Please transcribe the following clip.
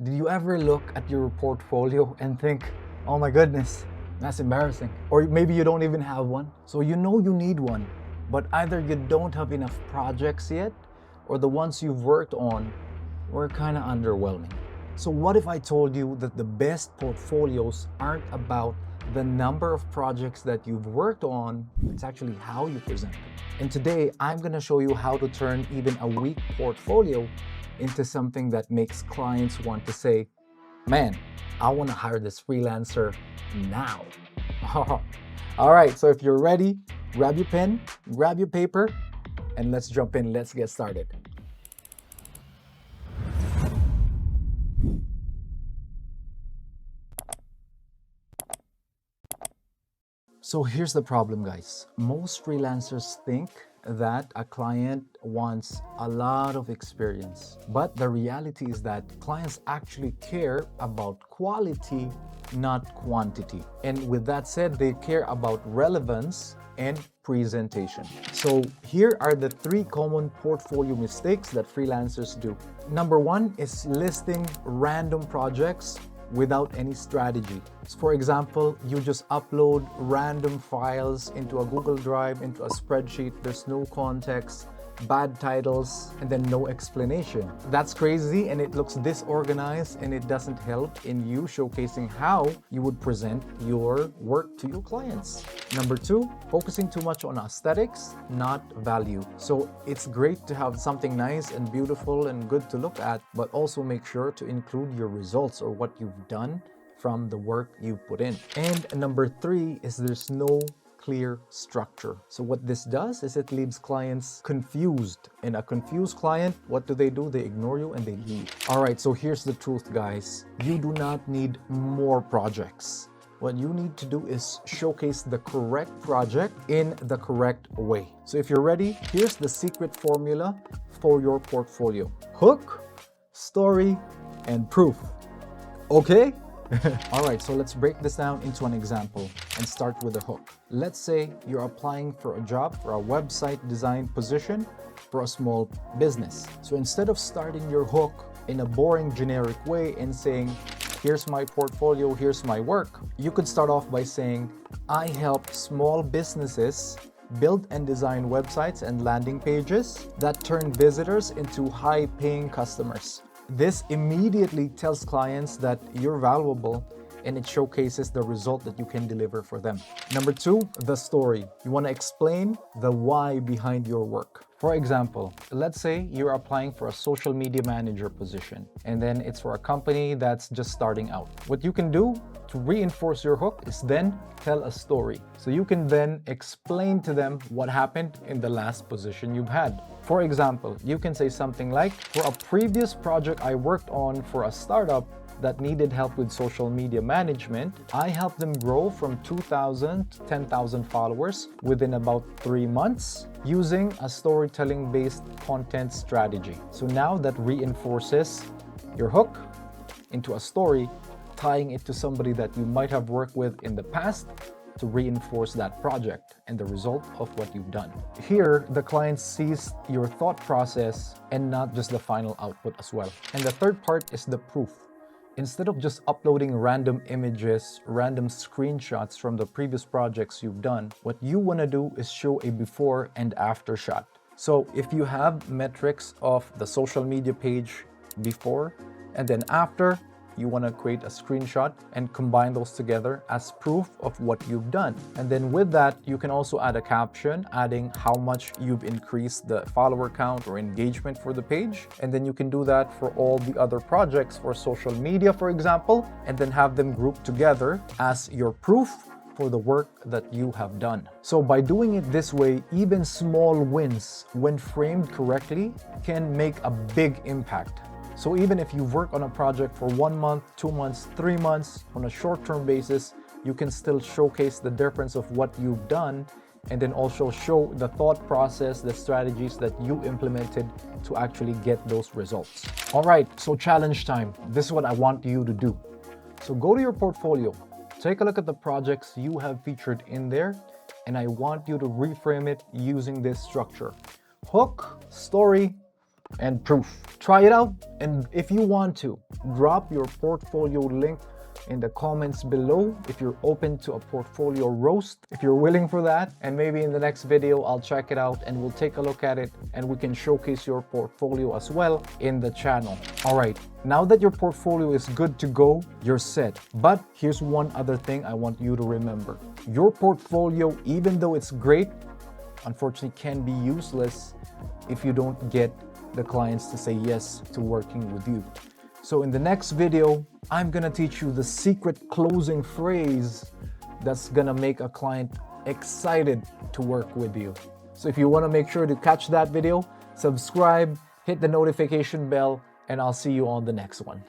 Did you ever look at your portfolio and think, oh my goodness, that's embarrassing? Or maybe you don't even have one. So you know you need one, but either you don't have enough projects yet, or the ones you've worked on were kind of underwhelming. So what if I told you that the best portfolios aren't about the number of projects that you've worked on, it's actually how you present them. And today I'm going to show you how to turn even a weak portfolio into something that makes clients want to say, man, I want to hire this freelancer now. All right, so if you're ready, grab your pen, grab your paper, and let's jump in. Let's get started. So here's the problem, guys. Most freelancers think that a client wants a lot of experience. But the reality is that clients actually care about quality, not quantity. And with that said, they care about relevance and presentation. So here are the 3 common portfolio mistakes that freelancers do. Number 1 is listing random projects without any strategy. So for example, you just upload random files into a Google Drive, into a spreadsheet, there's no context, bad titles, and then no explanation. That's crazy and it looks disorganized and it doesn't help in you showcasing how you would present your work to your clients. Number 2, focusing too much on aesthetics, not value. So it's great to have something nice and beautiful and good to look at, but also make sure to include your results or what you've done from the work you've put in. And number 3 is there's no clear structure. So what this does is it leaves clients confused. And a confused client, what do? They ignore you and they leave. All right, so here's the truth, guys. You do not need more projects. What you need to do is showcase the correct project in the correct way. So if you're ready, here's the secret formula for your portfolio. Hook, story, and proof. Okay? All right, so let's break this down into an example and start with a hook. Let's say you're applying for a job for a website design position for a small business. So instead of starting your hook in a boring generic way and saying, here's my portfolio, here's my work, you could start off by saying, I help small businesses build and design websites and landing pages that turn visitors into high-paying customers. This immediately tells clients that you're valuable and it showcases the result that you can deliver for them. Number 2, the story. You want to explain the why behind your work. For example, let's say you're applying for a social media manager position and then it's for a company that's just starting out. What you can do to reinforce your hook is then tell a story. So you can then explain to them what happened in the last position you've had. For example, you can say something like, for a previous project I worked on for a startup that needed help with social media management, I helped them grow from 2,000 to 10,000 followers within about 3 months using a storytelling-based content strategy. So now that reinforces your hook into a story, tying it to somebody that you might have worked with in the past to reinforce that project and the result of what you've done. Here, the client sees your thought process and not just the final output as well. And the third part is the proof. Instead of just uploading random images, random screenshots from the previous projects you've done, what you want to do is show a before and after shot. So if you have metrics of the social media page before and then after, you want to create a screenshot and combine those together as proof of what you've done. And then with that, you can also add a caption adding how much you've increased the follower count or engagement for the page. And then you can do that for all the other projects for social media, for example, and then have them grouped together as your proof for the work that you have done. So by doing it this way, even small wins, when framed correctly, can make a big impact. So even if you've worked on a project for 1 month, 2 months, 3 months, on a short-term basis, you can still showcase the difference of what you've done and then also show the thought process, the strategies that you implemented to actually get those results. All right, so challenge time. This is what I want you to do. So go to your portfolio, take a look at the projects you have featured in there, and I want you to reframe it using this structure. Hook, story, and proof. Try it out, and if you want to, drop your portfolio link in the comments below if you're open to a portfolio roast, if you're willing for that. And maybe in the next video I'll check it out and we'll take a look at it and we can showcase your portfolio as well in the channel. All right, now that your portfolio is good to go, you're set. But here's one other thing I want you to remember. Your portfolio, even though it's great, unfortunately can be useless if you don't get the clients to say yes to working with you. So in the next video, I'm gonna teach you the secret closing phrase that's gonna make a client excited to work with you. So if you wanna make sure to catch that video, subscribe, hit the notification bell, and I'll see you on the next one.